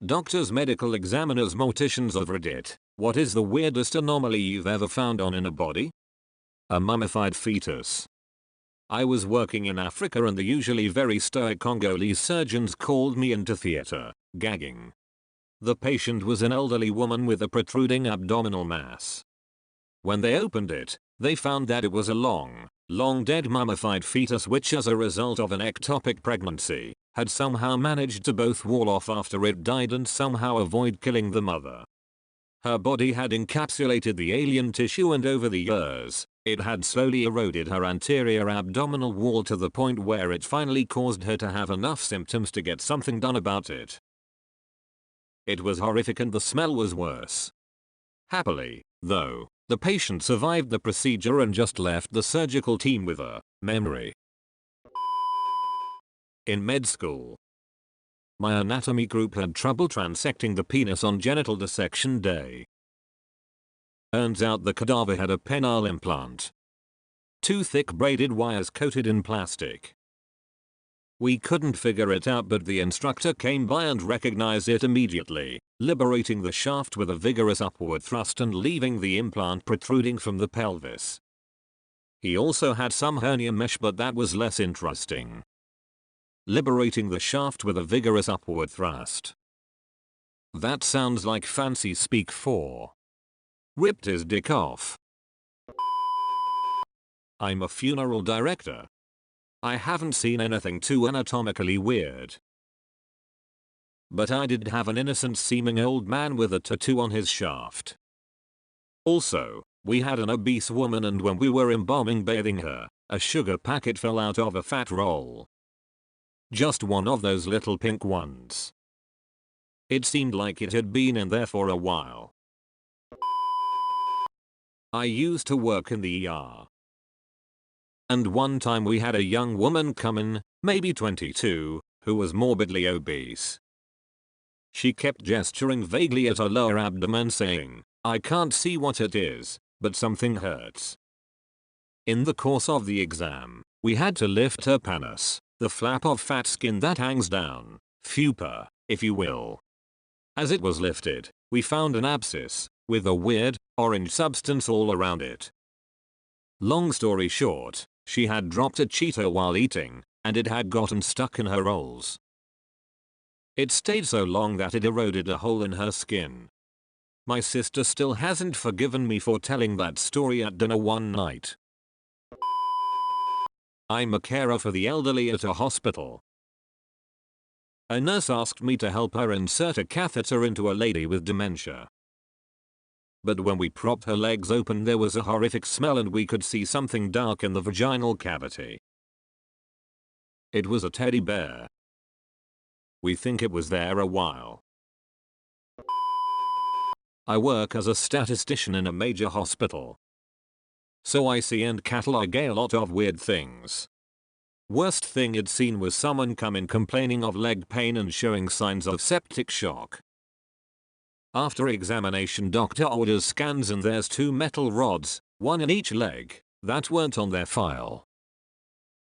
Doctors, medical examiners, morticians of Reddit, what is the weirdest anomaly you've ever found in a body? A mummified fetus. I was working in Africa and the usually very stoic Congolese surgeons called me into theater, gagging. The patient was an elderly woman with a protruding abdominal mass. When they opened it, they found that it was a long dead mummified fetus which, as a result of an ectopic pregnancy, had somehow managed to both wall off after it died and somehow avoid killing the mother. Her body had encapsulated the alien tissue and over the years, it had slowly eroded her anterior abdominal wall to the point where it finally caused her to have enough symptoms to get something done about it. It was horrific and the smell was worse. Happily, though, the patient survived the procedure and just left the surgical team with a memory. In med school, my anatomy group had trouble transecting the penis on genital dissection day. Turns out the cadaver had a penile implant. 2 thick braided wires coated in plastic. We couldn't figure it out, but the instructor came by and recognized it immediately, liberating the shaft with a vigorous upward thrust and leaving the implant protruding from the pelvis. He also had some hernia mesh, but that was less interesting. Liberating the shaft with a vigorous upward thrust. That sounds like fancy speak for ripped his dick off. I'm a funeral director. I haven't seen anything too anatomically weird. But I did have an innocent seeming old man with a tattoo on his shaft. Also, we had an obese woman, and when we were embalming bathing her, a sugar packet fell out of a fat roll. Just one of those little pink ones. It seemed like it had been in there for a while. I used to work in the ER. And one time we had a young woman come in, maybe 22, who was morbidly obese. She kept gesturing vaguely at her lower abdomen saying, "I can't see what it is, but something hurts." In the course of the exam, we had to lift her pannus, the flap of fat skin that hangs down, fupa, if you will. As it was lifted, we found an abscess, with a weird, orange substance all around it. Long story short, she had dropped a Cheeto while eating, and it had gotten stuck in her rolls. It stayed so long that it eroded a hole in her skin. My sister still hasn't forgiven me for telling that story at dinner one night. I'm a carer for the elderly at a hospital. A nurse asked me to help her insert a catheter into a lady with dementia. But when we propped her legs open, there was a horrific smell and we could see something dark in the vaginal cavity. It was a teddy bear. We think it was there a while. I work as a statistician in a major hospital. So I see and catalog a lot of weird things. Worst thing I'd seen was someone come in complaining of leg pain and showing signs of septic shock. After examination, doctor orders scans and there's 2 metal rods, one in each leg, that weren't on their file.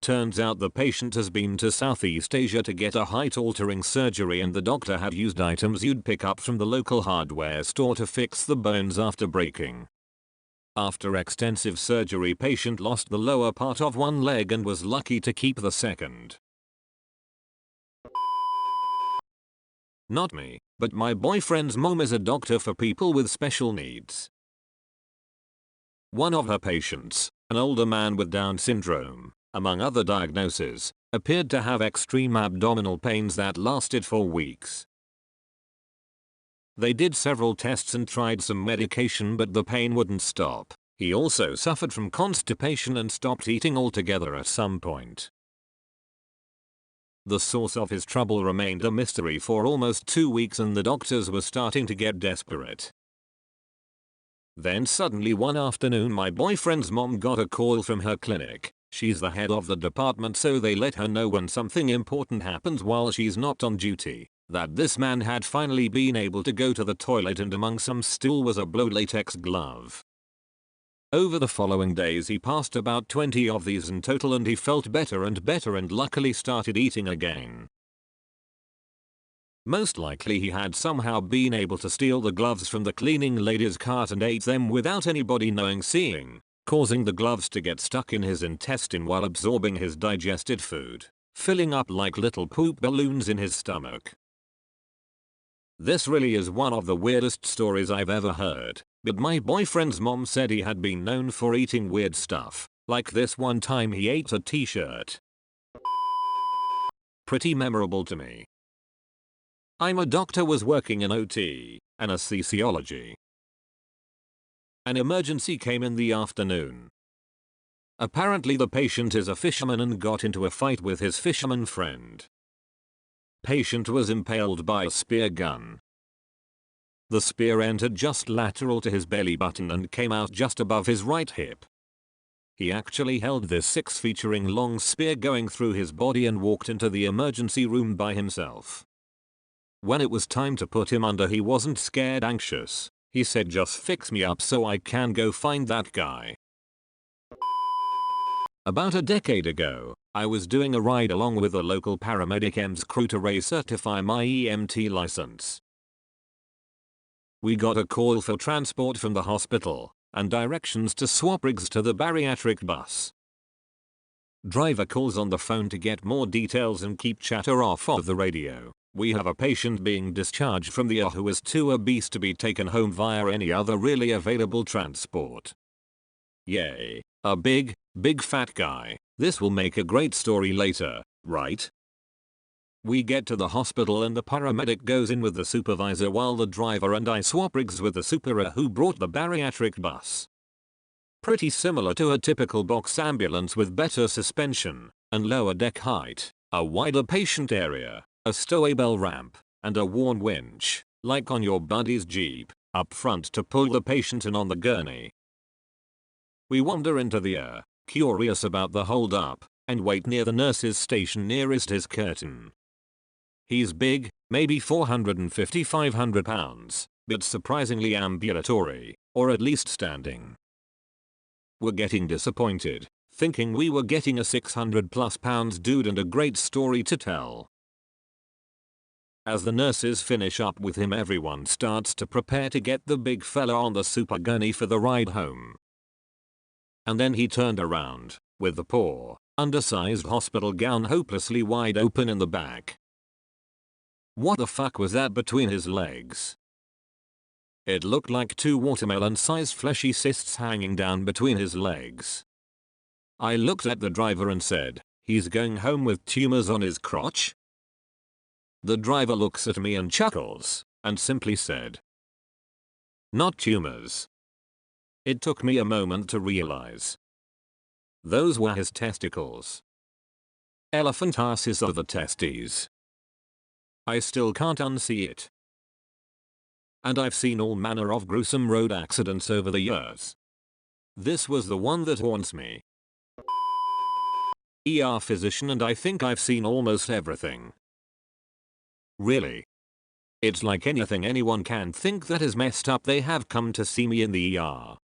Turns out the patient has been to Southeast Asia to get a height-altering surgery, and the doctor had used items you'd pick up from the local hardware store to fix the bones after breaking. After extensive surgery, patient lost the lower part of one leg and was lucky to keep the second. Not me, but my boyfriend's mom is a doctor for people with special needs. One of her patients, an older man with Down syndrome, among other diagnoses, appeared to have extreme abdominal pains that lasted for weeks. They did several tests and tried some medication, but the pain wouldn't stop. He also suffered from constipation and stopped eating altogether at some point. The source of his trouble remained a mystery for almost 2 weeks, and the doctors were starting to get desperate. Then suddenly one afternoon, my boyfriend's mom got a call from her clinic. She's the head of the department, so they let her know when something important happens while she's not on duty, that this man had finally been able to go to the toilet, and among some stool was a blue latex glove. Over the following days he passed about 20 of these in total, and he felt better and luckily started eating again. Most likely he had somehow been able to steal the gloves from the cleaning lady's cart and ate them without anybody knowing seeing, causing the gloves to get stuck in his intestine while absorbing his digested food, filling up like little poop balloons in his stomach. This really is one of the weirdest stories I've ever heard, but my boyfriend's mom said he had been known for eating weird stuff, like this one time he ate a t-shirt. Pretty memorable to me. I'm a doctor, was working in OT, anesthesiology. An emergency came in the afternoon. Apparently the patient is a fisherman and got into a fight with his fisherman friend. Patient was impaled by a spear gun. The spear entered just lateral to his belly button and came out just above his right hip. He actually held this 6-featuring long spear going through his body and walked into the emergency room by himself. When it was time to put him under, he wasn't scared anxious. He said, "Just fix me up so I can go find that guy." About a decade ago, I was doing a ride along with a local paramedic EMS crew to recertify my EMT license. We got a call for transport from the hospital and directions to swap rigs to the bariatric bus. Driver calls on the phone to get more details and keep chatter off of the radio. "We have a patient being discharged from the ER who is too obese to be taken home via any other really available transport." Yay, a big fat guy. This will make a great story later, right? We get to the hospital and the paramedic goes in with the supervisor while the driver and I swap rigs with the supera who brought the bariatric bus. Pretty similar to a typical box ambulance with better suspension and lower deck height, a wider patient area, a stowable ramp, and a worn winch, like on your buddy's Jeep, up front to pull the patient in on the gurney. We wander into the ER, curious about the hold up, and wait near the nurse's station nearest his curtain. He's big, maybe 450-500 pounds, but surprisingly ambulatory, or at least standing. We're getting disappointed, thinking we were getting a 600+ pounds dude and a great story to tell. As the nurses finish up with him, everyone starts to prepare to get the big fella on the super gurney for the ride home. And then he turned around, with the poor, undersized hospital gown hopelessly wide open in the back. What the fuck was that between his legs? It looked like 2 watermelon-sized fleshy cysts hanging down between his legs. I looked at the driver and said, "He's going home with tumors on his crotch?" The driver looks at me and chuckles, and simply said, "Not tumors." It took me a moment to realize. Those were his testicles. Elephantiasis of the testes. I still can't unsee it. And I've seen all manner of gruesome road accidents over the years. This was the one that haunts me. ER physician, and I think I've seen almost everything. Really. It's like anything anyone can think that is messed up, they have come to see me in the ER.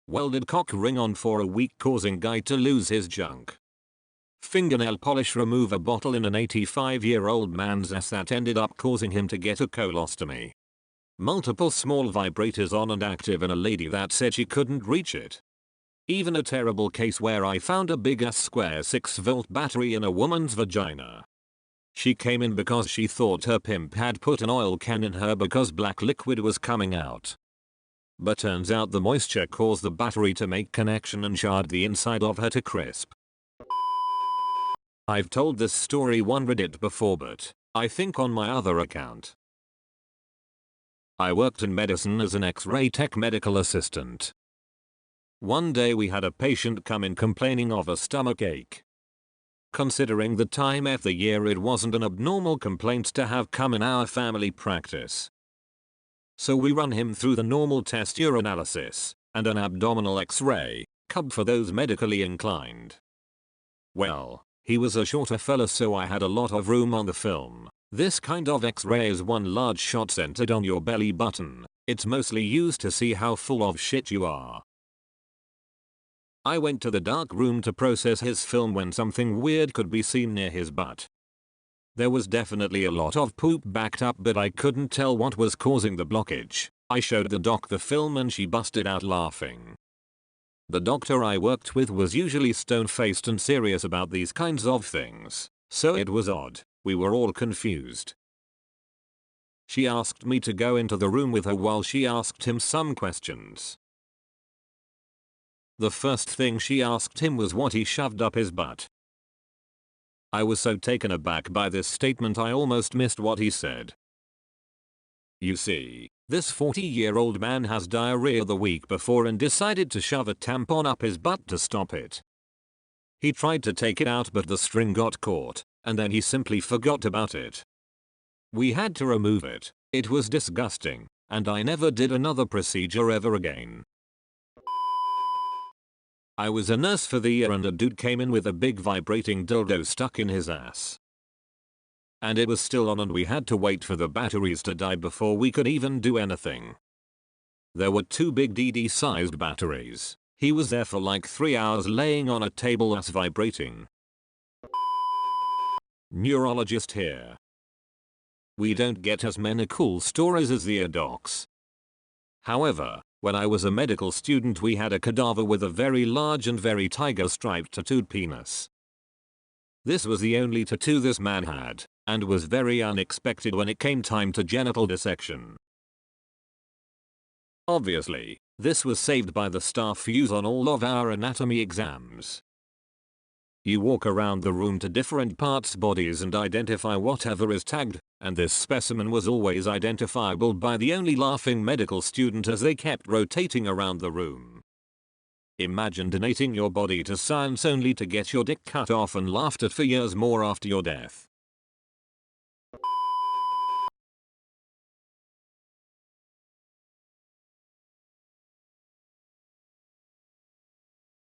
Welded cock ring on for a week causing guy to lose his junk. Fingernail polish remover bottle in an 85-year-old man's ass that ended up causing him to get a colostomy. Multiple small vibrators on and active in a lady that said she couldn't reach it. Even a terrible case where I found a big ass square 6-volt battery in a woman's vagina. She came in because she thought her pimp had put an oil can in her because black liquid was coming out. But turns out the moisture caused the battery to make connection and charred the inside of her to crisp. I've told this story on Reddit before, but I think on my other account. I worked in medicine as an X-ray tech medical assistant. One day we had a patient come in complaining of a stomach ache. Considering the time of the year, it wasn't an abnormal complaint to have come in our family practice. So we run him through the normal test urinalysis and an abdominal X-ray, cub for those medically inclined. Well, he was a shorter fella, so I had a lot of room on the film. This kind of X-ray is one large shot centered on your belly button. It's mostly used to see how full of shit you are. I went to the dark room to process his film when something weird could be seen near his butt. There was definitely a lot of poop backed up, but I couldn't tell what was causing the blockage. I showed the doc the film and she busted out laughing. The doctor I worked with was usually stone-faced and serious about these kinds of things, so it was odd. We were all confused. She asked me to go into the room with her while she asked him some questions. The first thing she asked him was what he shoved up his butt. I was so taken aback by this statement I almost missed what he said. You see, this 40-year-old man has diarrhea the week before and decided to shove a tampon up his butt to stop it. He tried to take it out but the string got caught, and then he simply forgot about it. We had to remove it. It was disgusting, and I never did another procedure ever again. I was a nurse for the year and a dude came in with a big vibrating dildo stuck in his ass. And it was still on and we had to wait for the batteries to die before we could even do anything. There were 2 big DD-sized batteries. He was there for like 3 hours laying on a table ass vibrating. Neurologist here. We don't get as many cool stories as the docs. However, when I was a medical student we had a cadaver with a very large and very tiger-striped tattooed penis. This was the only tattoo this man had, and was very unexpected when it came time to genital dissection. Obviously, this was saved by the staff use on all of our anatomy exams. You walk around the room to different parts' bodies and identify whatever is tagged, and this specimen was always identifiable by the only laughing medical student as they kept rotating around the room. Imagine donating your body to science only to get your dick cut off and laughed at for years more after your death.